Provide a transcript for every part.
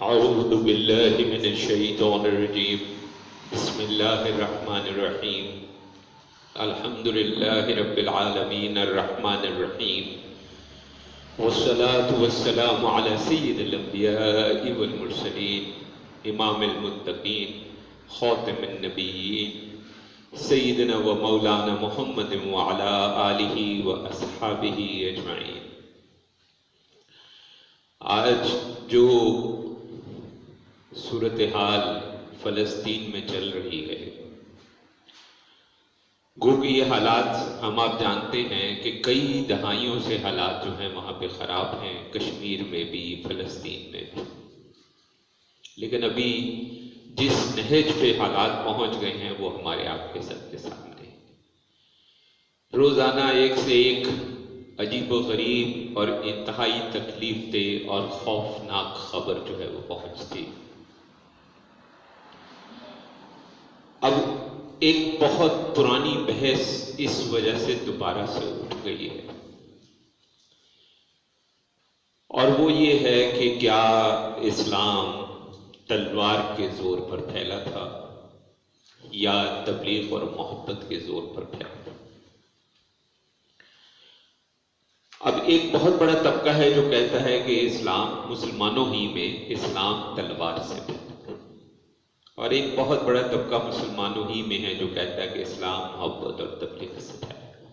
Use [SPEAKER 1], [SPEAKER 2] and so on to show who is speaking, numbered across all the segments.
[SPEAKER 1] أعوذ بالله من الشيطان الرجيم بسم الله الرحمن الرحيم الحمد لله رب العالمين الرحمن الرحيم والصلاة والسلام على سيد الأنبياء والمرسلين إمام المتقين خاتم النبيين سيدنا ومولانا محمد وعلى آله وأصحابه أجمعين۔ آج جو صورتحال فلسطین میں چل رہی ہے، گو کہ یہ حالات ہم آپ جانتے ہیں کہ کئی دہائیوں سے حالات جو ہیں وہاں پہ خراب ہیں، کشمیر میں بھی، فلسطین میں بھی، لیکن ابھی جس نہج پہ حالات پہنچ گئے ہیں وہ ہمارے آپ کے سب کے سامنے روزانہ ایک سے ایک عجیب و غریب اور انتہائی تکلیف دہ اور خوفناک خبر جو ہے وہ پہنچتی۔ اب ایک بہت پرانی بحث اس وجہ سے دوبارہ سے اٹھ گئی ہے، اور وہ یہ ہے کہ کیا اسلام تلوار کے زور پر پھیلا تھا یا تبلیغ اور محبت کے زور پر پھیلا تھا؟ اب ایک بہت بڑا طبقہ ہے جو کہتا ہے کہ اسلام مسلمانوں ہی میں اسلام تلوار سے پھیلا، اور ایک بہت بڑا طبقہ مسلمانوں ہی میں ہے جو کہتا ہے کہ اسلام محبت اور تبلیغ سے پھیلا۔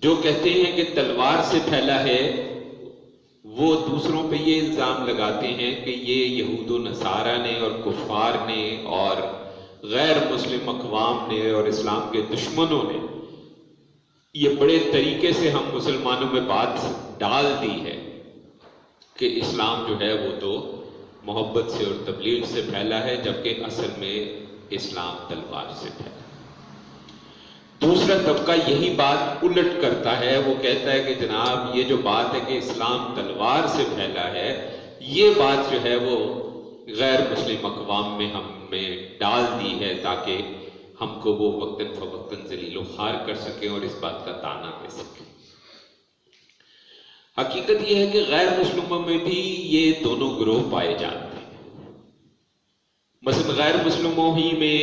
[SPEAKER 1] جو کہتے ہیں کہ تلوار سے پھیلا ہے وہ دوسروں پہ یہ الزام لگاتے ہیں کہ یہ یہود و نصارہ نے اور کفار نے اور غیر مسلم اقوام نے اور اسلام کے دشمنوں نے یہ بڑے طریقے سے ہم مسلمانوں میں بات ڈال دی ہے کہ اسلام جو ہے وہ تو محبت سے اور تبلیغ سے پھیلا ہے، جبکہ اصل میں اسلام تلوار سے پھیلا۔ دوسرا طبقہ یہی بات الٹ کرتا ہے، وہ کہتا ہے کہ جناب یہ جو بات ہے کہ اسلام تلوار سے پھیلا ہے، یہ بات جو ہے وہ غیر مسلم اقوام میں ہم میں ڈال دی ہے تاکہ ہم کو وہ وقتاً فوقتاً ذلیل و خوار کر سکیں اور اس بات کا طعنہ دے سکیں۔ حقیقت یہ ہے کہ غیر مسلموں میں بھی یہ دونوں گروہ پائے جاتے ہیں۔ مثلا غیر مسلموں ہی میں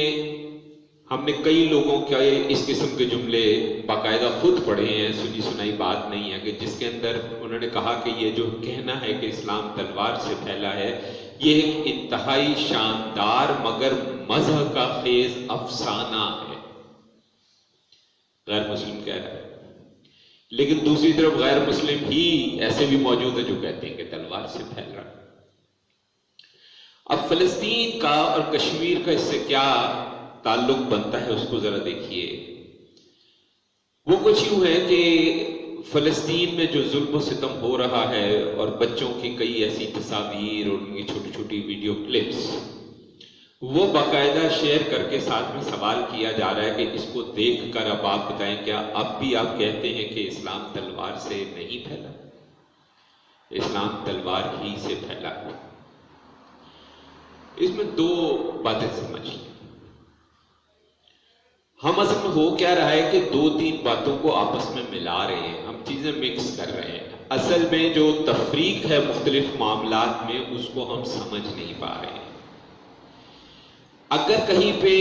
[SPEAKER 1] ہم نے کئی لوگوں کے اس قسم کے جملے باقاعدہ خود پڑھے ہیں، سنی سنائی بات نہیں ہے، کہ جس کے اندر انہوں نے کہا کہ یہ جو کہنا ہے کہ اسلام تلوار سے پھیلا ہے یہ ایک انتہائی شاندار مگر مزح کا خیز افسانہ ہے، غیر مسلم کہہ رہا ہے۔ لیکن دوسری طرف غیر مسلم ہی ایسے بھی موجود ہیں جو کہتے ہیں کہ تلوار سے پھیل رہا ہے۔ اب فلسطین کا اور کشمیر کا اس سے کیا تعلق بنتا ہے اس کو ذرا دیکھیے۔ وہ کچھ یوں ہے کہ فلسطین میں جو ظلم و ستم ہو رہا ہے اور بچوں کی کئی ایسی تصاویر اور ان کی چھوٹی چھوٹی ویڈیو کلپس وہ باقاعدہ شیئر کر کے ساتھ میں سوال کیا جا رہا ہے کہ اس کو دیکھ کر اب آپ بتائیں کیا اب بھی آپ کہتے ہیں کہ اسلام تلوار سے نہیں پھیلا؟ اسلام تلوار ہی سے پھیلا ہے۔ اس میں دو باتیں سمجھ لیں۔ ہم اصل میں ہو کیا رہا ہے کہ دو تین باتوں کو آپس میں ملا رہے ہیں، ہم چیزیں مکس کر رہے ہیں۔ اصل میں جو تفریق ہے مختلف معاملات میں اس کو ہم سمجھ نہیں پا رہے ہیں۔ اگر کہیں پہ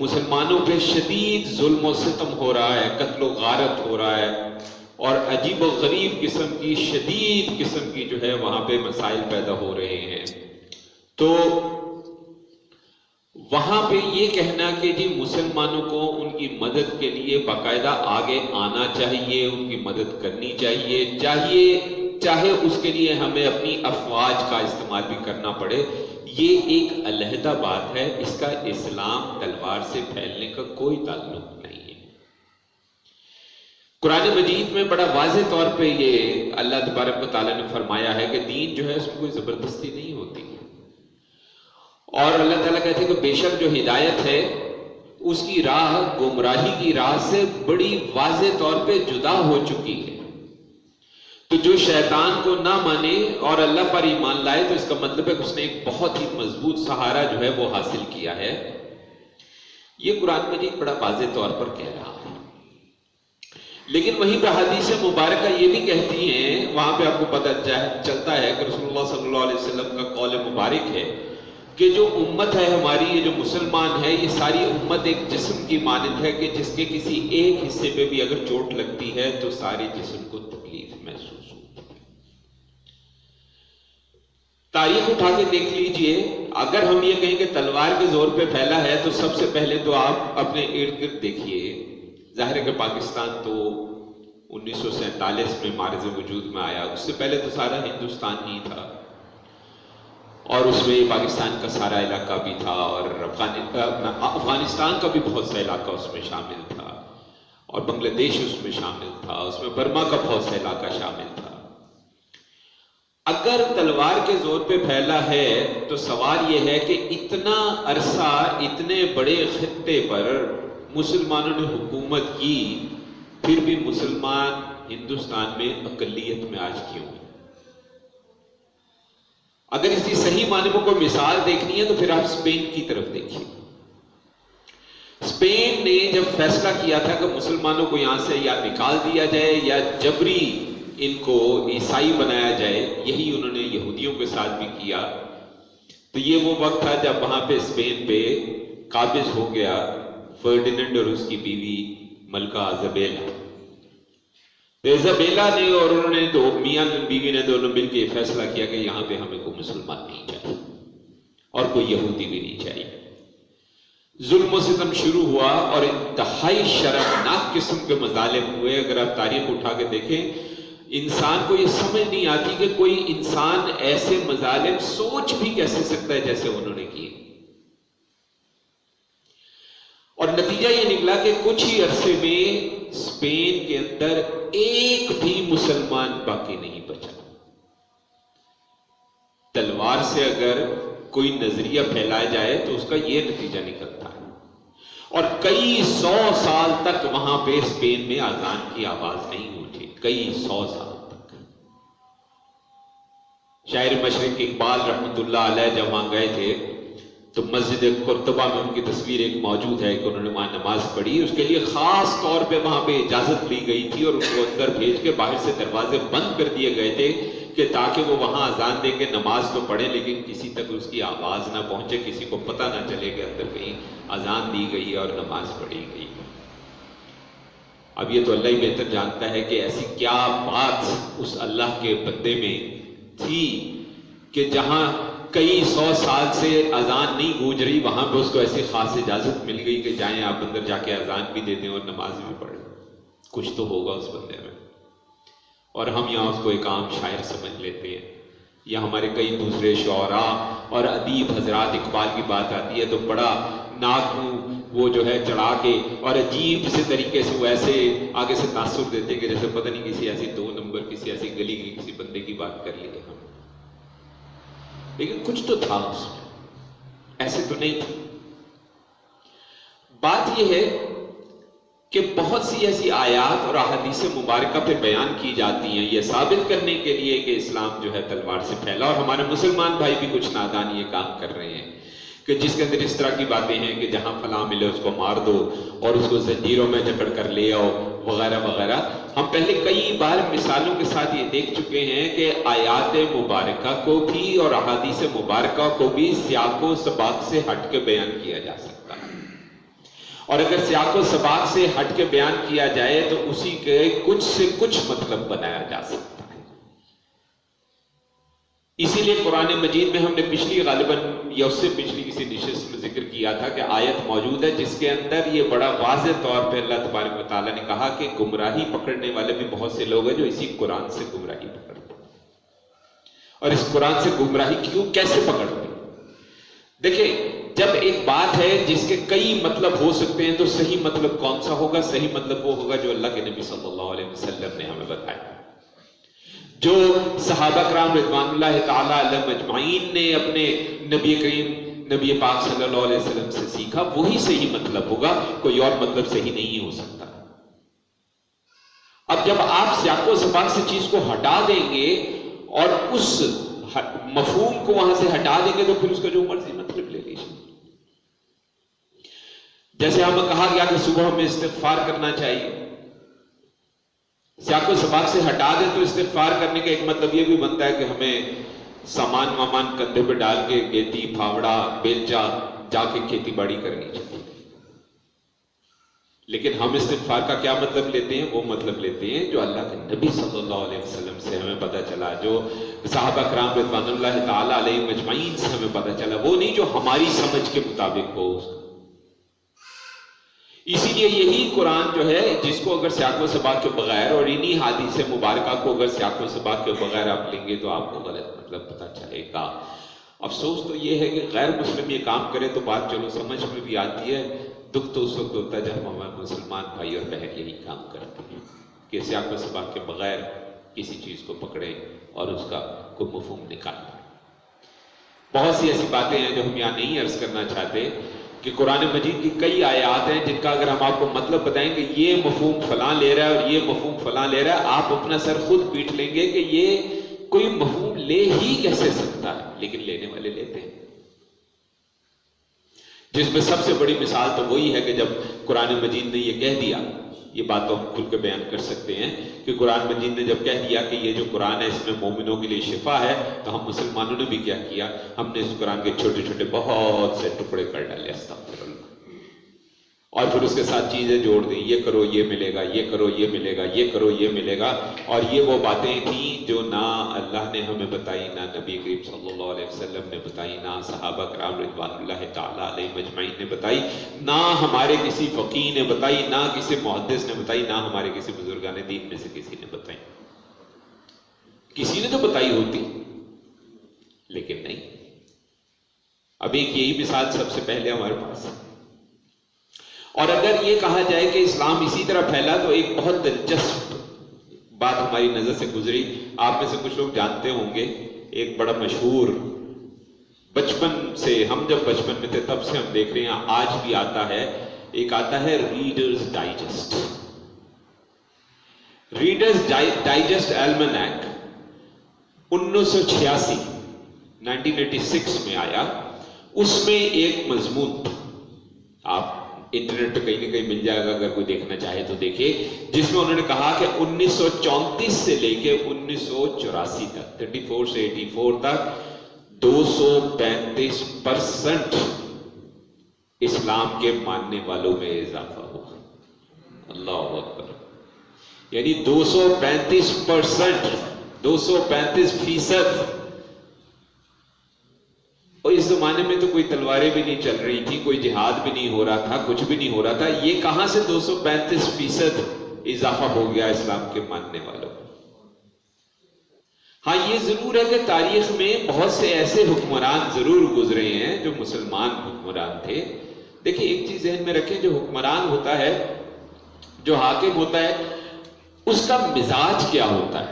[SPEAKER 1] مسلمانوں پہ شدید ظلم و ستم ہو رہا ہے، قتل و غارت ہو رہا ہے اور عجیب و غریب قسم کی شدید قسم کی جو ہے وہاں پہ مسائل پیدا ہو رہے ہیں، تو وہاں پہ یہ کہنا کہ جی مسلمانوں کو ان کی مدد کے لیے باقاعدہ آگے آنا چاہیے، ان کی مدد کرنی چاہے اس کے لیے ہمیں اپنی افواج کا استعمال بھی کرنا پڑے، یہ ایک علیحدہ بات ہے، اس کا اسلام تلوار سے پھیلنے کا کوئی تعلق نہیں ہے۔ قرآن مجید میں بڑا واضح طور پہ یہ اللہ تبارک و تعالیٰ نے فرمایا ہے کہ دین جو ہے اس میں کوئی زبردستی نہیں ہوتی، اور اللہ تعالیٰ کہتے ہیں کہ بے شک جو ہدایت ہے اس کی راہ گمراہی کی راہ سے بڑی واضح طور پہ جدا ہو چکی ہے۔ تو جو شیطان کو نہ مانے اور اللہ پر ایمان لائے تو اس کا مطلب ہے کہ اس نے ایک بہت ہی مضبوط سہارا جو ہے وہ حاصل کیا ہے۔ یہ قرآن مجید بڑا واضح طور پر کہہ رہا ہے۔ لیکن وہیں پہ حدیث مبارکہ یہ بھی کہتی ہیں، وہاں پہ آپ کو پتہ چلتا ہے کہ رسول اللہ صلی اللہ علیہ وسلم کا قول مبارک ہے کہ جو امت ہے ہماری، یہ جو مسلمان ہے، یہ ساری امت ایک جسم کی مانند ہے کہ جس کے کسی ایک حصے پہ بھی اگر چوٹ لگتی ہے تو سارے جسم کو تکلیف محسوس ہوتی ہے۔ تاریخ اٹھا کے دیکھ لیجئے، اگر ہم یہ کہیں کہ تلوار کے زور پہ پھیلا ہے تو سب سے پہلے تو آپ اپنے ارد گرد دیکھیے۔ ظاہر ہے کہ پاکستان تو 1947 میں معرض وجود میں آیا، اس سے پہلے تو سارا ہندوستان ہی تھا، اور اس میں پاکستان کا سارا علاقہ بھی تھا، اور افغانستان کا بھی بہت سا علاقہ اس میں شامل تھا، اور بنگلہ دیش اس میں شامل تھا، اس میں برما کا بہت سا علاقہ شامل تھا۔ اگر تلوار کے زور پہ پھیلا ہے تو سوال یہ ہے کہ اتنا عرصہ اتنے بڑے خطے پر مسلمانوں نے حکومت کی، پھر بھی مسلمان ہندوستان میں اقلیت میں آج کیوں ہیں؟ اگر اس کی صحیح معنی کو مثال دیکھنی ہے تو پھر آپ اسپین کی طرف دیکھیے۔ اسپین نے جب فیصلہ کیا تھا کہ مسلمانوں کو یہاں سے یا نکال دیا جائے یا جبری ان کو عیسائی بنایا جائے، یہی انہوں نے یہودیوں کے ساتھ بھی کیا، تو یہ وہ وقت تھا جب وہاں پہ اسپین پہ قابض ہو گیا فرڈیننڈ اور اس کی بیوی ملکہ ایزابیلا۔ ایزابیلا نے اور انہوں نے تو میاں بیوی نے دونوں مل کے فیصلہ کیا کہ یہاں پہ ہمیں کوئی مسلمان نہیں چاہیے اور کوئی یہودی بھی نہیں چاہیے۔ ظلم و ستم شروع ہوا اور انتہائی شرمناک قسم کے مظالم ہوئے۔ اگر آپ تاریخ اٹھا کے دیکھیں، انسان کو یہ سمجھ نہیں آتی کہ کوئی انسان ایسے مظالم سوچ بھی کیسے سکتا ہے جیسے انہوں نے کیے، اور نتیجہ یہ نکلا کہ کچھ ہی عرصے میں اسپین کے اندر ایک بھی مسلمان باقی نہیں بچا۔ تلوار سے اگر کوئی نظریہ پھیلایا جائے تو اس کا یہ نتیجہ نکلتا ہے، اور کئی 100 سال تک وہاں پہ اسپین میں اذان کی آواز نہیں اٹھی، کئی 100 سال تک۔ شاعر مشرق اقبال رحمۃ اللہ علیہ جب وہاں گئے تھے تو مسجد قرطبہ میں ان کی تصویر ایک موجود ہے کہ انہوں نے وہاں نماز پڑھی، اس کے لیے خاص طور پہ وہاں پہ اجازت لی گئی تھی اور اس کو اندر بھیج کے باہر سے دروازے بند کر دیے گئے تھے کہ تاکہ وہ وہاں اذان دے کے نماز تو پڑھے لیکن کسی تک اس کی آواز نہ پہنچے، کسی کو پتہ نہ چلے کہ اندر کہیں اذان دی گئی اور نماز پڑھی گئی۔ اب یہ تو اللہ ہی بہتر جانتا ہے کہ ایسی کیا بات اس اللہ کے بندے میں تھی کہ جہاں کئی 100 سال سے اذان نہیں گونج رہی، وہاں پہ اس کو ایسی خاص اجازت مل گئی کہ جائیں آپ اندر جا کے اذان بھی دے دیں اور نماز بھی پڑھیں۔ کچھ تو ہوگا اس بندے میں، اور ہم یہاں اس کو ایک عام شاعر سمجھ لیتے ہیں، یا ہمارے کئی دوسرے شعراء اور ادیب حضرات، اقبال کی بات آتی ہے تو بڑا ناک منہ وہ جو ہے چڑھا کے اور عجیب سے طریقے سے وہ ایسے آگے سے تاثر دیتے کہ جیسے پتہ نہیں کسی ایسی 2 نمبر کسی ایسی گلی کی کسی بندے کی بات کر لی ہے ہم، لیکن کچھ تو تھا اس میں، ایسے تو نہیں تھا۔ بات یہ ہے کہ بہت سی ایسی آیات اور احادیث مبارکہ پہ بیان کی جاتی ہیں یہ ثابت کرنے کے لیے کہ اسلام جو ہے تلوار سے پھیلا، اور ہمارے مسلمان بھائی بھی کچھ نادان یہ کام کر رہے ہیں کہ جس کے اندر اس طرح کی باتیں ہیں کہ جہاں فلاں ملے اس کو مار دو اور اس کو زنجیروں میں جکڑ کر لے آؤ وغیرہ وغیرہ۔ ہم پہلے کئی بار مثالوں کے ساتھ یہ دیکھ چکے ہیں کہ آیات مبارکہ کو بھی اور احادیث مبارکہ کو بھی سیاق و سباق سے ہٹ کے بیان کیا جا سکتا ہے، اور اگر سیاق و سباق سے ہٹ کے بیان کیا جائے تو اسی کے کچھ سے کچھ مطلب بنایا جا سکتا ہے۔ اسی لیے قرآن مجید میں ہم نے پچھلی غالباً یا اس سے پچھلی کسی نشست میں ذکر کیا تھا کہ آیت موجود ہے جس کے اندر یہ بڑا واضح طور پہ اللہ تبارک و تعالیٰ نے کہا کہ گمراہی پکڑنے والے بھی بہت سے لوگ ہیں جو اسی قرآن سے گمراہی پکڑتے ہیں، اور اس قرآن سے گمراہی کیسے پکڑتے ہیں؟ دیکھیں، جب ایک بات ہے جس کے کئی مطلب ہو سکتے ہیں تو صحیح مطلب کون سا ہوگا؟ صحیح مطلب وہ ہوگا جو اللہ کے نبی صلی اللہ علیہ وسلم نے ہمیں بتایا، جو صحابہ کرام رضوان اللہ تعالی علیہم اجمعین نے اپنے نبی کریم نبی پاک صلی اللہ علیہ وسلم سے سیکھا، وہی صحیح مطلب ہوگا، کوئی اور مطلب صحیح نہیں ہو سکتا۔ اب جب آپ سیاق و سباق سے چیز کو ہٹا دیں گے اور اس مفہوم کو وہاں سے ہٹا دیں گے تو پھر اس کا جو مرضی مطلب لے لیجیے۔ جیسے ہمیں کہا گیا کہ صبح میں استغفار کرنا چاہیے، سیاق و سباق سے ہٹا دیں تو استغفار کرنے کا ایک مطلب یہ بھی بنتا ہے کہ ہمیں سامان وامان کندھے پہ ڈال کے گیتی پھاوڑا بیلچا جا کے کھیتی باڑی کرنی چاہیے. لیکن ہم استغفار کا کیا مطلب لیتے ہیں؟ وہ مطلب لیتے ہیں جو اللہ کے نبی صلی اللہ علیہ وسلم سے ہمیں پتہ چلا، جو صحابہ کرام رضوان اللہ تعالیٰ علیہ مجمعین سے ہمیں پتہ چلا، وہ نہیں جو ہماری سمجھ کے مطابق ہو. اسی لیے یہی قرآن جو ہے جس کو اگر سیاق و سباق کے بغیر اور انہی حدیث مبارکہ کو اگر سیاق و سباق کے بغیر آپ لیں گے تو آپ کو غلط مطلب پتہ چلے گا. افسوس تو یہ ہے کہ غیر مسلم یہ کام کرے تو بات چلو سمجھ میں بھی آتی ہے، دکھ تو اس وقت ہوتا ہے جب ہمارے مسلمان بھائی اور بہن یہی کام کرتے ہیں کہ سیاق و سباق کے بغیر کسی چیز کو پکڑیں اور اس کا کوئی مفہوم نکالیں. بہت سی ایسی باتیں ہیں جو ہم یہاں نہیں عرض کرنا چاہتے کہ قرآن مجید کی کئی آیات ہیں جن کا اگر ہم آپ کو مطلب بتائیں کہ یہ مفہوم فلاں لے رہا ہے اور یہ مفہوم فلاں لے رہا ہے، آپ اپنا سر خود پیٹ لیں گے کہ یہ کوئی مفہوم لے ہی کیسے سکتا ہے، لیکن لینے والے لیتے ہیں. جس میں سب سے بڑی مثال تو وہی ہے کہ جب قرآن مجید نے یہ کہہ دیا، یہ بات تو ہم کھل کے بیان کر سکتے ہیں کہ قرآن مجید نے جب کہہ دیا کہ یہ جو قرآن ہے اس میں مومنوں کے لیے شفا ہے، تو ہم مسلمانوں نے بھی کیا کیا؟ ہم نے اس قرآن کے چھوٹے چھوٹے بہت سے ٹکڑے کر ڈالے، استغفر اللہ، اور پھر اس کے ساتھ چیزیں جوڑ دیں، یہ کرو یہ ملے گا، یہ کرو یہ ملے گا، یہ کرو یہ ملے گا. اور یہ وہ باتیں تھیں جو نہ اللہ نے ہمیں بتائی، نہ نبی کریم صلی اللہ علیہ وسلم نے بتائی، نہ صحابہ کرام رضوان اللہ تعالیٰ علیہ مجمعین نے بتائی، نہ ہمارے کسی فقیہ نے بتائی، نہ کسی محدث نے بتائی، نہ ہمارے کسی بزرگان دین میں سے کسی نے بتائی. کسی نے تو بتائی ہوتی لیکن نہیں. اب ایک یہی مثال سب سے پہلے ہمارے پاس ہے. اور اگر یہ کہا جائے کہ اسلام اسی طرح پھیلا تو ایک بہت دلچسپ بات ہماری نظر سے گزری. آپ میں سے کچھ لوگ جانتے ہوں گے ایک بڑا مشہور، بچپن سے، ہم جب بچپن میں تھے تب سے ہم دیکھ رہے ہیں، آج بھی آتا ہے، ایک آتا ہے ریڈرز ڈائجسٹ. ریڈرز ڈائجسٹ ایلمنیک 1986 1986 میں آیا. اس میں ایک مضمون تھا، آپ انٹرنیٹ پہ کہیں نہ کہیں مل جائے گا اگر کوئی دیکھنا چاہے تو دیکھے، جس میں انہوں نے کہا کہ 1934 سے لے کے 1984 تک، 34 سے 84 تک 235% اسلام کے ماننے والوں میں اضافہ ہوا. اللہ اکبر. یعنی 235%، 235%. اور اس زمانے میں تو کوئی تلواریں بھی نہیں چل رہی تھی، کوئی جہاد بھی نہیں ہو رہا تھا، کچھ بھی نہیں ہو رہا تھا. یہ کہاں سے 235% اضافہ ہو گیا اسلام کے ماننے والوں؟ ہاں یہ ضرور ہے کہ تاریخ میں بہت سے ایسے حکمران ضرور گزرے ہیں جو مسلمان حکمران تھے. دیکھیں ایک چیز ذہن میں رکھیں، جو حکمران ہوتا ہے، جو حاکم ہوتا ہے، اس کا مزاج کیا ہوتا ہے؟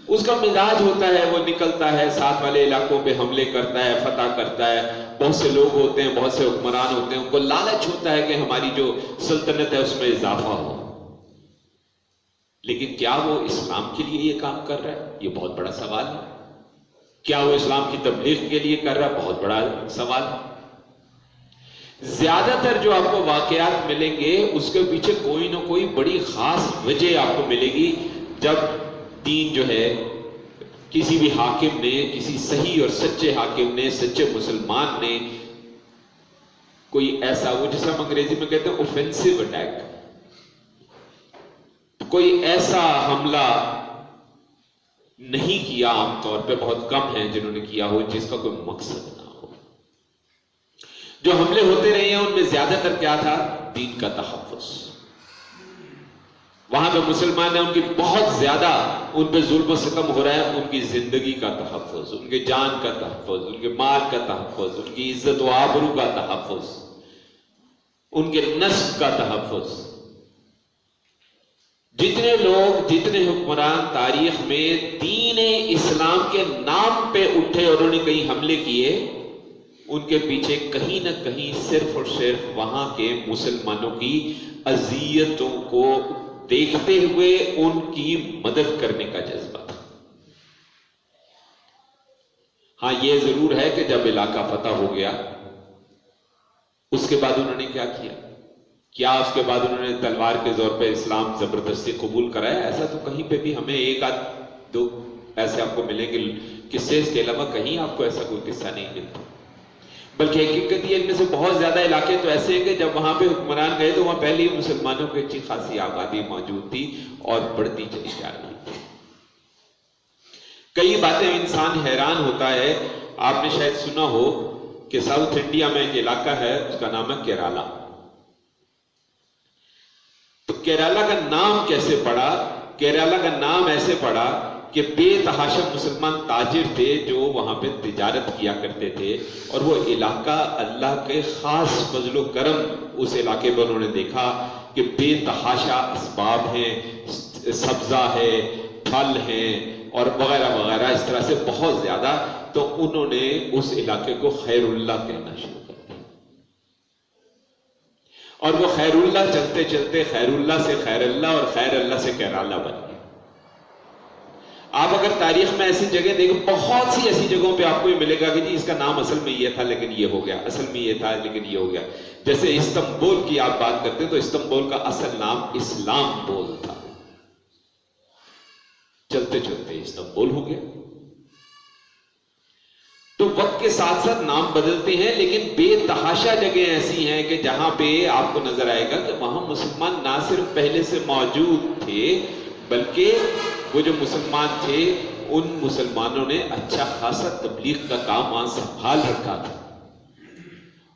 [SPEAKER 1] اس کا مزاج ہوتا ہے وہ نکلتا ہے ساتھ والے علاقوں پہ حملے کرتا ہے، فتح کرتا ہے. بہت سے لوگ ہوتے ہیں، بہت سے حکمران ہوتے ہیں، ان کو لالچ ہوتا ہے کہ ہماری جو سلطنت ہے اس میں اضافہ ہو. لیکن کیا وہ اسلام کے لیے یہ کام کر رہا ہے؟ یہ بہت بڑا سوال ہے. کیا وہ اسلام کی تبلیغ کے لیے کر رہا ہے؟ بہت بڑا سوال ہے. زیادہ تر جو آپ کو واقعات ملیں گے اس کے پیچھے کوئی نہ کوئی بڑی خاص وجہ آپ کو ملے گی. جب دین جو ہے کسی بھی حاکم نے، کسی صحیح اور سچے حاکم نے، سچے مسلمان نے کوئی ایسا، وہ جسے ہم انگریزی میں کہتے ہیں اوفینسو اٹیک، کوئی ایسا حملہ نہیں کیا. عام طور پہ بہت کم ہیں جنہوں نے کیا ہو جس کا کوئی مقصد نہ ہو. جو حملے ہوتے رہے ہیں ان میں زیادہ تر کیا تھا؟ دین کا تحفظ. وہاں پہ مسلمان ہیں، ان کی بہت زیادہ ان پہ ظلم و ستم ہو رہا ہے، ان کی زندگی کا تحفظ، ان کے جان کا تحفظ، ان کے مال کا تحفظ، ان کی عزت و آبرو کا تحفظ، ان کے نسب کا تحفظ. جتنے لوگ، جتنے حکمران تاریخ میں دین اسلام کے نام پہ اٹھے اور انہوں نے کہیں حملے کیے، ان کے پیچھے کہیں نہ کہیں صرف اور صرف وہاں کے مسلمانوں کی اذیتوں کو دیکھتے ہوئے ان کی مدد کرنے کا جذبہ تھا. ہاں یہ ضرور ہے کہ جب علاقہ فتح ہو گیا اس کے بعد انہوں نے کیا کیا؟ کیا اس کے بعد انہوں نے تلوار کے زور پہ اسلام زبردستی قبول کرایا؟ ایسا تو کہیں پہ بھی ہمیں ایک آدھ دو ایسے آپ کو ملیں گے قصے، اس کے علاوہ کہیں آپ کو ایسا کوئی قصہ نہیں ملتا۔ بلکہ حقیقت یہ ان میں سے بہت زیادہ علاقے تو ایسے ہیں کہ جب وہاں پہ حکمران گئے تو وہاں پہلے ہی مسلمانوں کی اچھی خاصی آبادی موجود تھی اور بڑھتی چلی جا رہی تھی۔ کئی باتیں انسان حیران ہوتا ہے۔ آپ نے شاید سنا ہو کہ ساؤتھ انڈیا میں ایک علاقہ ہے، اس کا نام ہے کیرالا۔ تو کیرالا کا نام کیسے پڑا؟ کیرالا کا نام ایسے پڑا کہ بے تحاشا مسلمان تاجر تھے جو وہاں پہ تجارت کیا کرتے تھے، اور وہ علاقہ اللہ کے خاص فضل و کرم، اس علاقے پر انہوں نے دیکھا کہ بے تحاشا اسباب ہیں، سبزہ ہے، پھل ہیں اور وغیرہ وغیرہ، اس طرح سے بہت زیادہ۔ تو انہوں نے اس علاقے کو خیر اللہ کہنا شروع کر دیا، اور وہ خیر اللہ چلتے چلتے خیر اللہ سے خیر اللہ اور خیر اللہ سے کیرالا بن گیا۔ آپ اگر تاریخ میں ایسی جگہ دیکھیں، بہت سی ایسی جگہوں پہ آپ کو یہ ملے گا کہ جی اس کا نام اصل میں یہ تھا لیکن یہ ہو گیا، اصل میں یہ تھا لیکن یہ ہو گیا۔ جیسے استنبول کی آپ بات کرتے تو استنبول کا اصل نام اسلام بول تھا، چلتے چلتے استنبول ہو گیا۔ تو وقت کے ساتھ ساتھ نام بدلتے ہیں، لیکن بے تحاشا جگہیں ایسی ہیں کہ جہاں پہ آپ کو نظر آئے گا کہ وہاں مسلمان نہ صرف پہلے سے موجود تھے، بلکہ وہ جو مسلمان تھے ان مسلمانوں نے اچھا خاصا تبلیغ کا کام وہاں سنبھال رکھا تھا،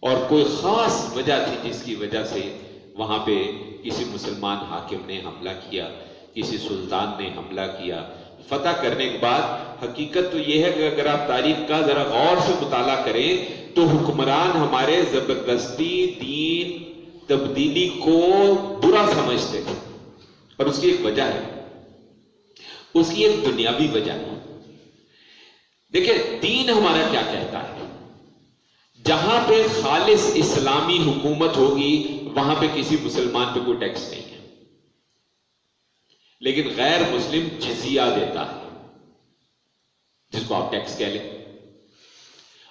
[SPEAKER 1] اور کوئی خاص وجہ تھی جس کی وجہ سے وہاں پہ کسی مسلمان حاکم نے حملہ کیا، کسی سلطان نے حملہ کیا۔ فتح کرنے کے بعد حقیقت تو یہ ہے کہ اگر آپ تاریخ کا ذرا غور سے مطالعہ کریں تو حکمران ہمارے زبردستی دین تبدیلی کو برا سمجھتے تھے، اور اس کی ایک وجہ ہے، اس کی ایک دنیاوی وجہ ہے۔ دیکھیں دین ہمارا کیا کہتا ہے، جہاں پہ خالص اسلامی حکومت ہوگی وہاں پہ کسی مسلمان پہ کوئی ٹیکس نہیں ہے، لیکن غیر مسلم جزیہ دیتا ہے، جس کو آپ ٹیکس کہہ لیں۔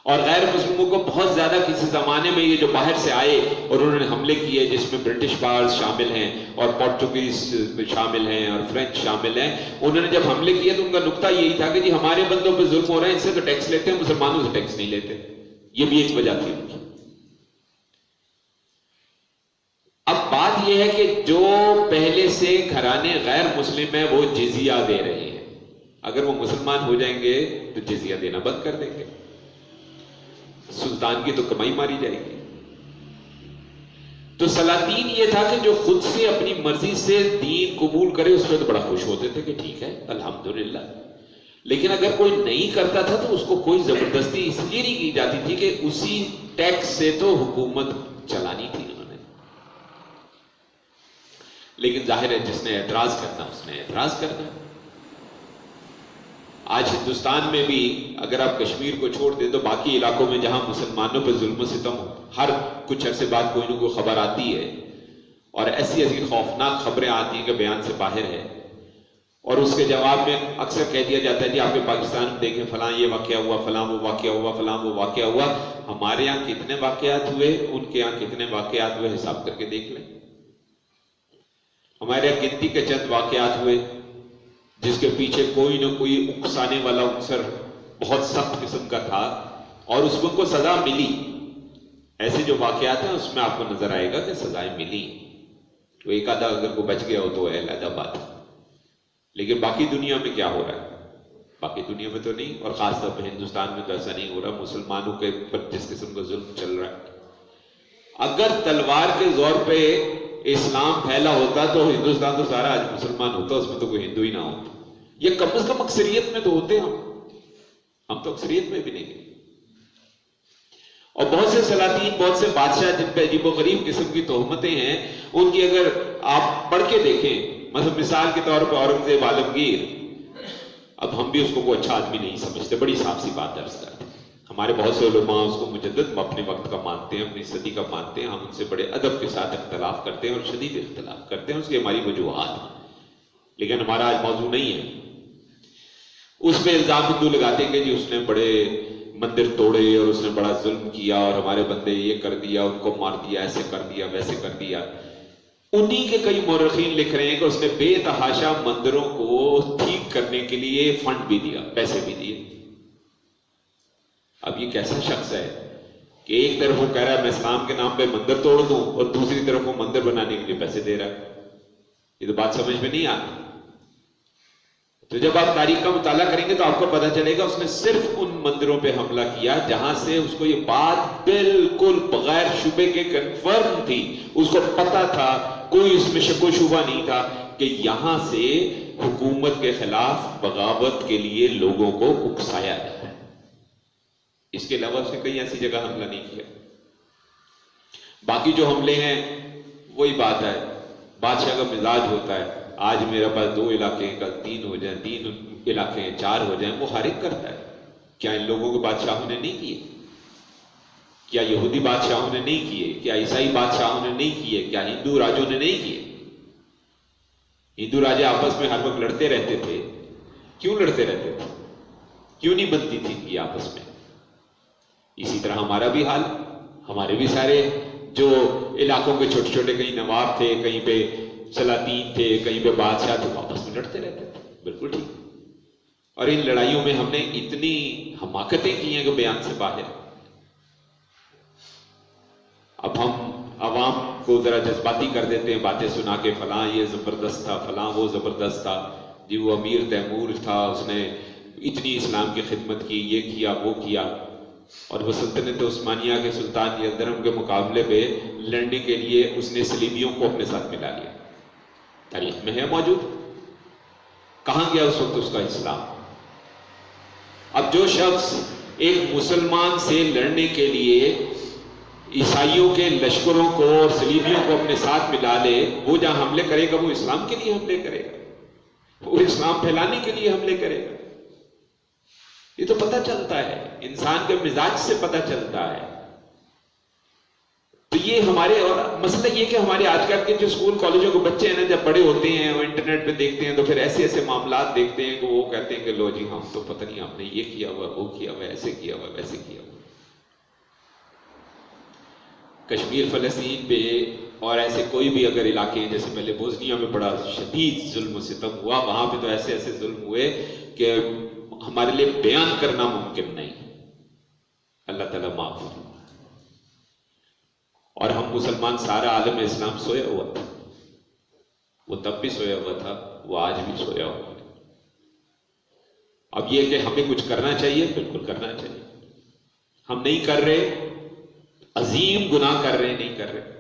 [SPEAKER 1] اور غیر مسلموں کو بہت زیادہ کسی زمانے میں یہ جو باہر سے آئے اور انہوں نے حملے کیے، جس میں برٹش پاورز شامل ہیں اور پورچوگیز شامل ہیں اور فرینچ شامل ہیں، انہوں نے جب حملے کیے تو ان کا نقطہ یہی تھا کہ جی ہمارے بندوں پہ ظلم ہو رہا ہے، ان سے تو ٹیکس لیتے ہیں، مسلمانوں سے ٹیکس نہیں لیتے۔ یہ بھی ایک وجہ تھی ان کی۔ اب بات یہ ہے کہ جو پہلے سے گھرانے غیر مسلم ہیں وہ جزیہ دے رہے ہیں، اگر وہ مسلمان ہو جائیں گے تو جزیہ دینا بند کر دیں گے، سلطان کی تو کمائی ماری جائے گی۔ تو سلاطین یہ تھا کہ جو خود سے اپنی مرضی سے دین قبول کرے اس پہ تو بڑا خوش ہوتے تھے کہ ٹھیک ہے الحمدللہ، لیکن اگر کوئی نہیں کرتا تھا تو اس کو کوئی زبردستی اس لیے نہیں کی جاتی تھی کہ اسی ٹیکس سے تو حکومت چلانی تھی انہوں نے۔ لیکن ظاہر ہے جس نے اعتراض کرنا اس نے اعتراض کرنا۔ آج ہندوستان میں بھی اگر آپ کشمیر کو چھوڑ دیں تو باقی علاقوں میں جہاں مسلمانوں پہ ظلم و ستم ہر کچھ عرصے بعد کوئی نہ کوئی خبر آتی ہے، اور ایسی ایسی خوفناک خبریں آتی ہیں کہ بیان سے باہر ہے، اور اس کے جواب میں اکثر کہہ دیا جاتا ہے جی آپ کے پاکستان میں دیکھیں فلاں یہ واقعہ ہوا، فلاں وہ واقعہ ہوا، فلاں وہ واقعہ ہوا۔ ہمارے یہاں کتنے واقعات ہوئے، ان کے یہاں کتنے واقعات ہوئے، حساب کر کے دیکھ لیں۔ ہمارے یہاں گنتی کے چند واقعات ہوئے جس کے پیچھے کوئی نہ کوئی اکسانے والا عنصر بہت سخت قسم کا تھا، اور اس کو سزا ملی۔ ایسے جو واقعات ہیں اس میں آپ کو نظر آئے گا کہ سزائیں ملی، تو ایک آدھا اگر کو بچ گیا ہو تو علیحدہ بات ہے، لیکن باقی دنیا میں کیا ہو رہا ہے؟ باقی دنیا میں تو نہیں، اور خاص طور پہ ہندوستان میں تو ایسا نہیں ہو رہا۔ مسلمانوں کے پر جس قسم کا ظلم چل رہا ہے، اگر تلوار کے زور پہ اسلام پھیلا ہوتا تو ہندوستان تو سارا آج مسلمان ہوتا، اس میں تو کوئی ہندو ہی نہ ہوتا۔ یہ کم از کم اکثریت میں تو ہوتے ہیں، ہم تو اکثریت میں بھی نہیں۔ اور بہت سے سلاطین، بہت سے بادشاہ جن پہ عجیب و غریب قسم کی تہمتیں ہیں، ان کی اگر آپ پڑھ کے دیکھیں، مثلا مثال کے طور پہ اورنگزیب عالمگیر، اب ہم بھی اس کو کوئی اچھا آدمی نہیں سمجھتے، بڑی صاف سی بات درج کرتے ہیں۔ ہمارے بہت سے علماء اس کو مجدد اپنے وقت کا مانتے ہیں، اپنی صدی کا مانتے ہیں، ہم ان سے بڑے ادب کے ساتھ اختلاف کرتے ہیں اور شدید اختلاف کرتے ہیں، اس کی ہماری وجوہات ہیں، لیکن ہمارا آج موضوع نہیں ہے۔ اس پہ الزام ہندو لگاتے ہیں کہ جی اس نے بڑے مندر توڑے اور اس نے بڑا ظلم کیا اور ہمارے بندے یہ کر دیا، ان کو مار دیا، ایسے کر دیا، ویسے کر دیا۔ انہی کے کئی مورخین لکھ رہے ہیں کہ اس نے بے تحاشا مندروں کو ٹھیک کرنے کے لیے فنڈ بھی دیا، پیسے بھی دیے۔ اب یہ کیسا شخص ہے کہ ایک طرف وہ کہہ رہا ہے میں اسلام کے نام پہ مندر توڑ دوں اور دوسری طرف وہ مندر بنانے کے لیے پیسے دے رہا ہے؟ یہ تو بات سمجھ میں نہیں آتی۔ تو جب آپ تاریخ کا مطالعہ کریں گے تو آپ کو پتہ چلے گا اس نے صرف ان مندروں پہ حملہ کیا جہاں سے اس کو یہ بات بالکل بغیر شبے کے کنفرم تھی، اس کو پتہ تھا، کوئی اس میں شک و شبہ نہیں تھا کہ یہاں سے حکومت کے خلاف بغاوت کے لیے لوگوں کو اکسایا جاتا ہے۔ اس کے علاوہ اس نے کہیں ایسی جگہ حملہ نہیں کیا۔ باقی جو حملے ہیں وہی بات ہے، بادشاہ کا مزاج ہوتا ہے، آج میرے پاس 2 علاقے ہیں، کل 3 ہو جائیں، 3 علاقے ہیں 4 ہو جائیں، وہ ہر ایک کرتا ہے۔ کیا ان لوگوں کے بادشاہوں نے نہیں کیے؟ کیا یہودی بادشاہوں نے نہیں کیے؟ کیا عیسائی بادشاہوں نے نہیں کیے؟ کیا ہندو راجوں نے نہیں کیے؟ ہندو راجے آپس میں ہر وقت لڑتے رہتے تھے۔ کیوں لڑتے رہتے تھے؟ کیوں نہیں بنتی تھی ان کی آپس میں؟ اسی طرح ہمارا بھی حال، ہمارے بھی سارے جو علاقوں کے چھوٹے چھوٹے کہیں نواب تھے، کہیں پہ سلاطین تھے، کہیں پہ بادشاہ تھے، آپس میں لڑتے رہتے تھے۔ بالکل ٹھیک۔ اور ان لڑائیوں میں ہم نے اتنی حماقتیں کی ہیں کہ بیان سے باہر۔ اب ہم عوام کو ذرا جذباتی کر دیتے ہیں، باتیں سنا کے فلاں یہ زبردست تھا، فلاں وہ زبردست تھا، جی وہ امیر تیمور تھا، اس نے اتنی اسلام کی خدمت کی، یہ کیا وہ کیا، اور وہ سلطنت عثمانیہ کے سلطان یلدرم کے مقابلے پہ لڑنے کے لیے اس نے صلیبیوں کو اپنے ساتھ ملا لیا۔ تاریخ میں ہے موجود۔ کہاں گیا اس وقت اس کا اسلام؟ اب جو شخص ایک مسلمان سے لڑنے کے لیے عیسائیوں کے لشکروں کو اور صلیبیوں کو اپنے ساتھ ملا لے، وہ جہاں حملے کرے گا وہ اسلام کے لیے حملے کرے گا، وہ اسلام پھیلانے کے لیے حملے کرے گا۔ یہ تو پتہ چلتا ہے، انسان کے مزاج سے پتہ چلتا ہے۔ تو یہ ہمارے، اور مسئلہ یہ کہ ہمارے آج کل کے جو اسکول کالجوں کے بچے ہیں نا، جب بڑے ہوتے ہیں وہ انٹرنیٹ پہ دیکھتے ہیں تو پھر ایسے ایسے معاملات دیکھتے ہیں کہ وہ کہتے ہیں کہ لو جی ہم تو پتہ نہیں آپ نے یہ کیا ہوا، وہ کیا ہوا، ایسے کیا ہوا، ویسے کیا ہوا۔ کشمیر فلسطین پہ اور ایسے کوئی بھی اگر علاقے ہیں، جیسے پہلے بوسنیا میں بڑا شدید ظلم و ستم ہوا، وہاں پہ تو ایسے ایسے ظلم ہوئے کہ ہمارے لیے بیان کرنا ممکن نہیں۔ اللہ تعالیٰ معاف کرے۔ اور ہم مسلمان، سارا عالم اسلام سویا ہوا تھا، وہ تب بھی سویا ہوا تھا، وہ آج بھی سویا ہوا ہے۔ اب یہ کہ ہمیں کچھ کرنا چاہیے، بالکل کرنا چاہیے۔ ہم نہیں کر رہے، عظیم گناہ کر رہے، نہیں کر رہے،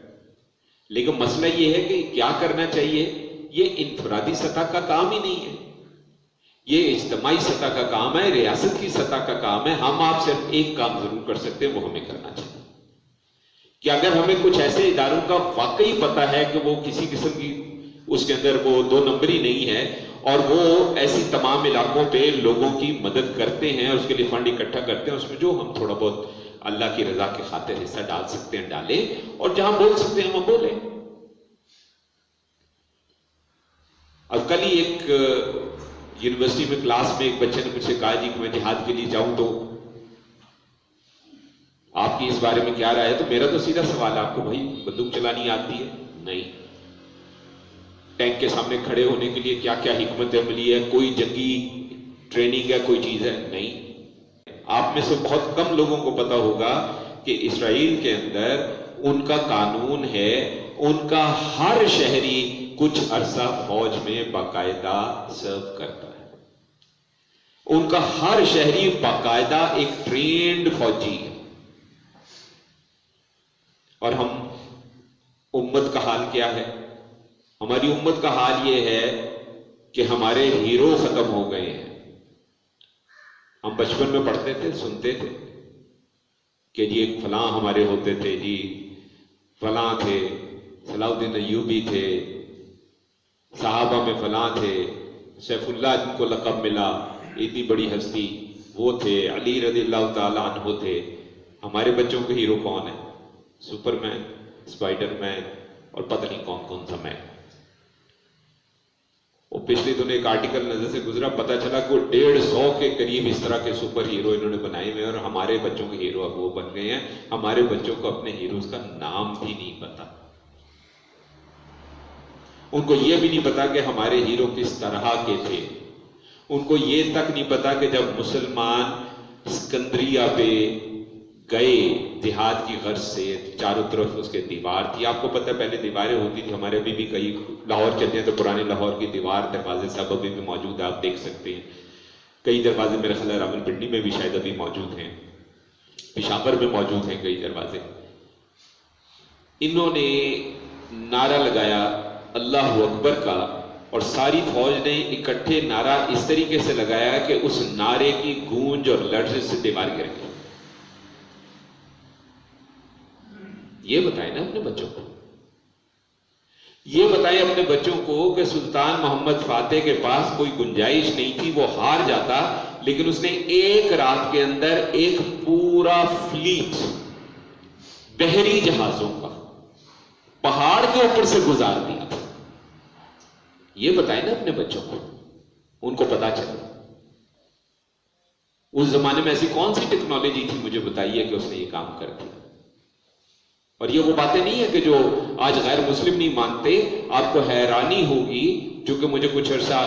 [SPEAKER 1] لیکن مسئلہ یہ ہے کہ کیا کرنا چاہیے۔ یہ انفرادی سطح کا کام ہی نہیں ہے، یہ اجتماعی سطح کا کام ہے، ریاست کی سطح کا کام ہے۔ ہم آپ صرف ایک کام ضرور کر سکتے ہیں، وہ ہمیں کرنا چاہیے کہ اگر ہمیں کچھ ایسے اداروں کا واقعی پتہ ہے کہ وہ کسی قسم کی اس کے اندر وہ 2 نمبری نہیں ہے، اور وہ ایسی تمام علاقوں پہ لوگوں کی مدد کرتے ہیں، اس کے لیے فنڈ اکٹھا کرتے ہیں، اس میں جو ہم تھوڑا بہت اللہ کی رضا کی خاطر حصہ ڈال سکتے ہیں ڈالیں، اور جہاں بول سکتے ہیں ہم بولیں۔ اب کل ہی ایک یونیورسٹی میں کلاس میں ایک بچے نے مجھ سے کہا جی کہ میں جہاد کے لیے جاؤں تو آپ کی اس بارے میں کیا رائے ہے؟ تو میرا تو سیدھا سوال ہے، آپ کو بھائی بندوق چلانی آتی ہے؟ نہیں۔ ٹینک کے سامنے کھڑے ہونے کے لیے کیا کیا حکمت عملی ہے؟ کوئی جنگی ٹریننگ ہے، کوئی چیز ہے؟ نہیں۔ آپ میں سے بہت کم لوگوں کو پتا ہوگا کہ اسرائیل کے اندر ان کا قانون ہے، ان کا ہر شہری کچھ عرصہ فوج میں باقاعدہ سرو کرتا ہے، ان کا ہر شہری باقاعدہ ایک ٹرینڈ فوجی ہے۔ اور ہم امت کا حال کیا ہے؟ ہماری امت کا حال یہ ہے کہ ہمارے ہیرو ختم ہو گئے ہیں۔ ہم بچپن میں پڑھتے تھے، سنتے تھے کہ جی ایک فلاں ہمارے ہوتے تھے، جی فلاں تھے، صلاح الدین ایوبی تھے، صحابہ میں فلاں تھے، سیف اللہ جن کو لقب ملا، اتنی بڑی ہستی وہ تھے، علی رضی اللہ تعالیٰ عنہ تھے۔ ہمارے بچوں کے ہیرو کون ہیں؟ سپر مین، اسپائڈر مین، اور پتہ نہیں کون کون سا مین۔ وہ پچھلے دنوں ایک آرٹیکل نظر سے گزرا، پتا چلا کہ 150 کے قریب اس طرح کے سپر ہیرو انہوں نے بنائے ہوئے ہیں، اور ہمارے بچوں کے ہیرو اب وہ بن گئے ہیں۔ ہمارے بچوں کو اپنے ہیروز کا نام بھی نہیں پتا۔ ان کو یہ بھی نہیں پتا کہ ہمارے ہیرو کس طرح کے تھے، ان کو یہ تک نہیں پتا کہ جب مسلمان اسکندریہ پہ گئے جہاد کی غرض سے، چاروں طرف اس کے دیوار تھی. آپ کو پتہ پہلے دیواریں ہوتی تھی، ہمارے ابھی بھی کئی لاہور چلتے ہیں تو پرانے لاہور کی دیوار دروازے سب ابھی بھی موجود ہے، آپ دیکھ سکتے ہیں. کئی دروازے میرے خیال ہے راولپنڈی میں بھی شاید ابھی موجود ہیں، پشاور میں موجود ہیں کئی دروازے. انہوں نے نعرہ لگایا اللہ اکبر کا، اور ساری فوج نے اکٹھے نعرہ اس طریقے سے لگایا کہ اس نعرے کی گونج اور لرز سے دیوار گر گئی. یہ بتائیں نا اپنے بچوں کو، یہ بتائیں اپنے بچوں کو کہ سلطان محمد فاتح کے پاس کوئی گنجائش نہیں تھی، وہ ہار جاتا، لیکن اس نے ایک رات کے اندر ایک پورا فلیٹ بحری جہازوں کا پہاڑ کے اوپر سے گزار دیا تھا. یہ بتائیں نا اپنے بچوں کو، ان کو پتا چلا. اس زمانے میں ایسی کون سی ٹیکنالوجی تھی مجھے بتائیے کہ اس نے یہ کام کر دیا. اور یہ وہ باتیں نہیں ہے کہ جو آج غیر مسلم نہیں مانتے. آپ کو حیرانی ہوگی، چونکہ مجھے کچھ عرصہ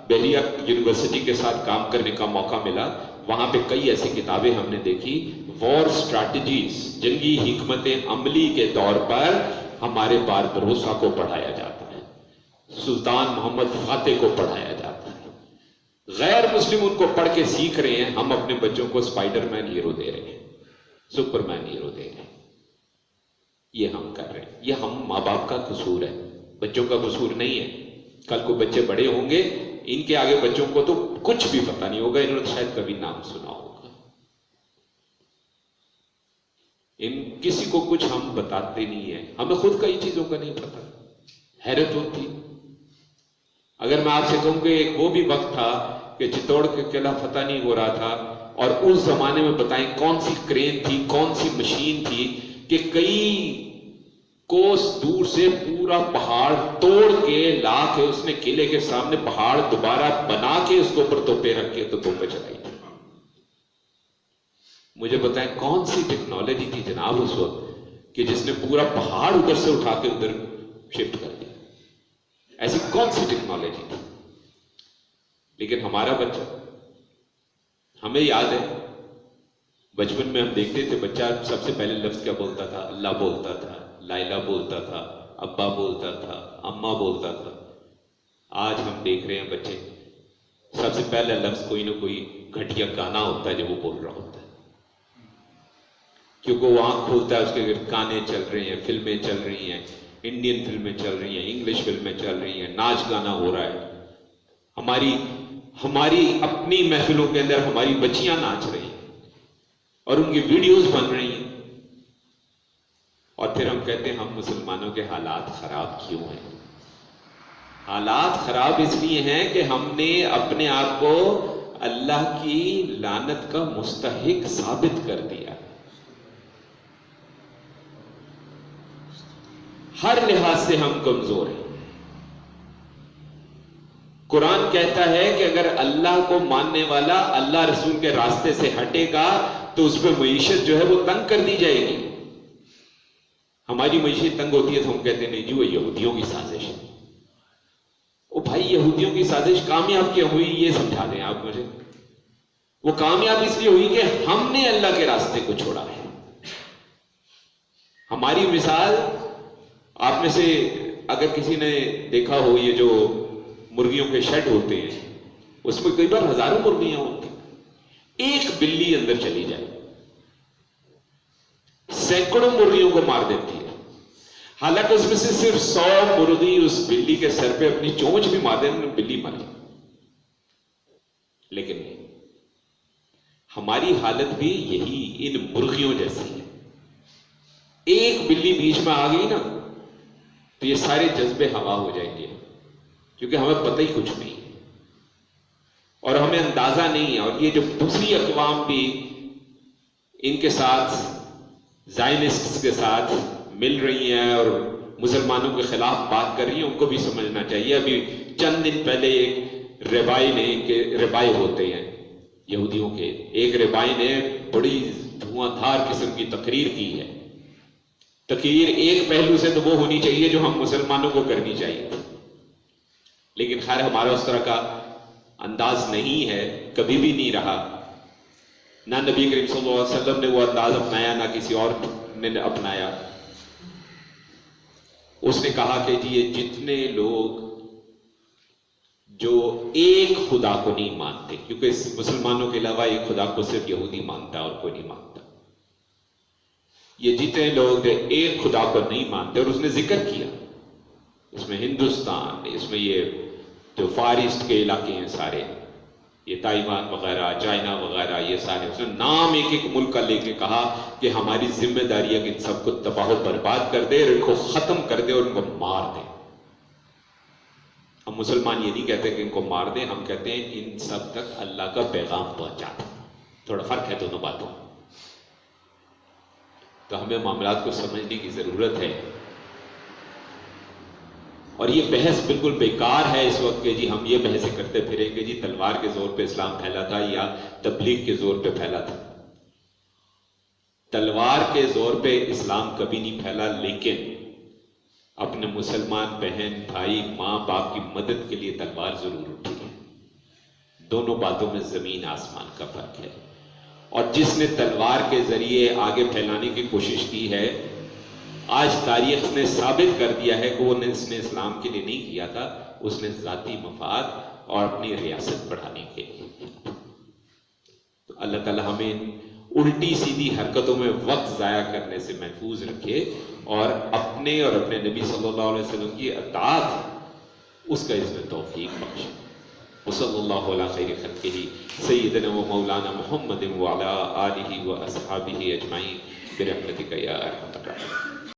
[SPEAKER 1] بحریہ یونیورسٹی کے ساتھ کام کرنے کا موقع ملا، وہاں پہ کئی ایسی کتابیں ہم نے دیکھی، وار سٹریٹجیز، جنگی حکمت عملی کے طور پر ہمارے باربروسا کو پڑھایا جاتا ہے، سلطان محمد فاتح کو پڑھایا جاتا ہے. غیر مسلم ان کو پڑھ کے سیکھ رہے ہیں، ہم اپنے بچوں کو اسپائڈر مین ہیرو دے رہے ہیں، سپر مین ہیرو دے رہے ہیں. یہ ہم کر رہے ہیں، یہ ہم ماں باپ کا قصور ہے، بچوں کا قصور نہیں ہے. کل کو بچے بڑے ہوں گے، ان کے آگے بچوں کو تو کچھ بھی پتہ نہیں ہوگا، انہوں نے شاید کبھی نام سنا ہوگا. کسی کو کچھ ہم بتاتے نہیں ہیں، ہمیں خود کئی چیزوں کا نہیں پتا. حیرت ہوتی اگر میں آپ سے کہوں کہ ایک وہ بھی وقت تھا کہ چتوڑ کے قلعہ فتح نہیں ہو رہا تھا، اور اس زمانے میں بتائیں کون سی کرین تھی، کون سی مشین تھی کہ کئی کوس دور سے پورا پہاڑ توڑ کے لا کے اس نے قلعے کے سامنے پہاڑ دوبارہ بنا کے اس کے اوپر توپے رکھ کے تو توپے چلائی تھی. مجھے بتائیں کون سی ٹیکنالوجی تھی جناب اس وقت کہ جس نے پورا پہاڑ ادھر سے اٹھا کے ادھر شفٹ کر دیا؟ ایسی کون سی ٹیکنالوجی تھی؟ لیکن ہمارا بچہ، ہمیں یاد ہے بچپن میں ہم دیکھتے تھے بچہ سب سے پہلے لفظ کیا بولتا تھا؟ اللہ بولتا تھا، لائلہ بولتا تھا، ابا بولتا تھا، اماں بولتا تھا. آج ہم دیکھ رہے ہیں بچے سب سے پہلا لفظ کوئی نہ کوئی گھٹیا گانا ہوتا ہے جو وہ بول رہا ہوتا ہے، کیونکہ وہ آنکھ کھولتا ہے اس کے گانے چل رہے ہیں، فلمیں چل رہی ہیں، انڈین فلمیں چل رہی ہیں، انگلش فلمیں چل رہی ہیں، ناچ گانا ہو رہا ہے. ہماری اپنی محفلوں کے اندر ہماری بچیاں ناچ رہی ہیں اور ان کی ویڈیوز بن رہی ہیں، اور پھر ہم کہتے ہیں ہم مسلمانوں کے حالات خراب کیوں ہیں؟ حالات خراب اس لیے ہیں کہ ہم نے اپنے آپ کو اللہ کی لعنت کا مستحق ثابت کر دیا. ہر لحاظ سے ہم کمزور ہیں. قرآن کہتا ہے کہ اگر اللہ کو ماننے والا اللہ رسول کے راستے سے ہٹے گا تو اس پہ معیشت جو ہے وہ تنگ کر دی جائے گی. ہماری معیشت تنگ ہوتی ہے تو ہم کہتے ہیں نہیں جی وہ یہودیوں کی سازش ہے. او بھائی یہودیوں کی سازش کامیاب کیا ہوئی یہ سمجھا دیں آپ مجھے. وہ کامیاب اس لیے ہوئی کہ ہم نے اللہ کے راستے کو چھوڑا ہے. ہماری مثال آپ میں سے اگر کسی نے دیکھا ہو یہ جو مرغیوں کے شیڈ ہوتے ہیں اس میں کئی بار ہزاروں مرغیاں ہوتی ہیں، ایک بلی اندر چلی جائے سینکڑوں مرغیوں کو مار دیتی ہے. حالانکہ اس میں سے صرف 100 مرغی اس بلی کے سر پہ اپنی چونچ بھی مار دیں بلی مر جائے. لیکن ہماری حالت بھی یہی ان مرغیوں جیسی ہے. ایک بلی بیچ میں آ گئی نا تو یہ سارے جذبے ہوا ہو جائیں گے، کیونکہ ہمیں پتہ ہی کچھ نہیں اور ہمیں اندازہ نہیں ہے. اور یہ جو دوسری اقوام بھی ان کے ساتھ زائنسٹس کے ساتھ مل رہی ہیں اور مسلمانوں کے خلاف بات کر رہی ہیں، ان کو بھی سمجھنا چاہیے. ابھی چند دن پہلے ایک ربائی نے، کہ ربائی ہوتے ہیں یہودیوں کے، ایک ربائی نے بڑی دھواں دھار قسم کی تقریر کی ہے. تقریر ایک پہلو سے تو وہ ہونی چاہیے جو ہم مسلمانوں کو کرنی چاہیے. لیکن خیر ہمارا اس طرح کا انداز نہیں ہے، کبھی بھی نہیں رہا، نہ نبی کریم صلی اللہ علیہ وسلم نے وہ انداز اپنایا، نہ کسی اور نے اپنایا۔ اس نے کہا کہ جی یہ جتنے لوگ جو ایک خدا کو نہیں مانتے، کیونکہ مسلمانوں کے علاوہ ایک خدا کو صرف یہودی مانتا اور کوئی نہیں مانتا، یہ جتنے لوگ جو ایک خدا کو نہیں مانتے، اور اس نے ذکر کیا، اس میں ہندوستان، اس میں یہ جو فار ایسٹ کے علاقے ہیں سارے، یہ تائیوان وغیرہ، چائنا وغیرہ، یہ سارے، اس نے نام ایک ایک ملک کا لے کے کہا کہ ہماری ذمہ داری ہے کہ ان سب کو تباہ و برباد کر دے اور ان کو ختم کر دے اور ان کو مار دے۔ ہم مسلمان یہ نہیں کہتے کہ ان کو مار دیں، ہم کہتے ہیں ان سب تک اللہ کا پیغام پہنچا دیں۔ تھوڑا فرق ہے دونوں باتوں، تو ہمیں معاملات کو سمجھنے کی ضرورت ہے۔ اور یہ بحث بالکل بیکار ہے اس وقت کہ جی ہم یہ بحثیں کرتے پھریں کہ جی تلوار کے زور پہ اسلام پھیلا تھا یا تبلیغ کے زور پہ پھیلا تھا۔ تلوار کے زور پہ اسلام کبھی نہیں پھیلا، لیکن اپنے مسلمان بہن، بھائی، ماں باپ کی مدد کے لیے تلوار ضرور اٹھی ہے۔ دونوں باتوں میں زمین آسمان کا فرق ہے۔ اور جس نے تلوار کے ذریعے آگے پھیلانے کی کوشش کی ہے، آج تاریخ نے ثابت کر دیا ہے کہ وہ اس نے اسلام کے لیے نہیں کیا تھا، اس نے ذاتی مفاد اور اپنی ریاست بڑھانے کے لیے کیا۔ تو اللہ تعالی ہمیں الٹی سیدھی حرکتوں میں وقت ضائع کرنے سے محفوظ رکھے اور اپنے اور اپنے نبی صلی اللہ علیہ وسلم کی اطاعت اس کا اذن توفیق بخشے۔ وصلی اللہ علی خیر خلقہ سیدنا و مولانا محمد وعلی آلہ و اصحابہ اجمعین برحمتک یا ارحم الراحمین۔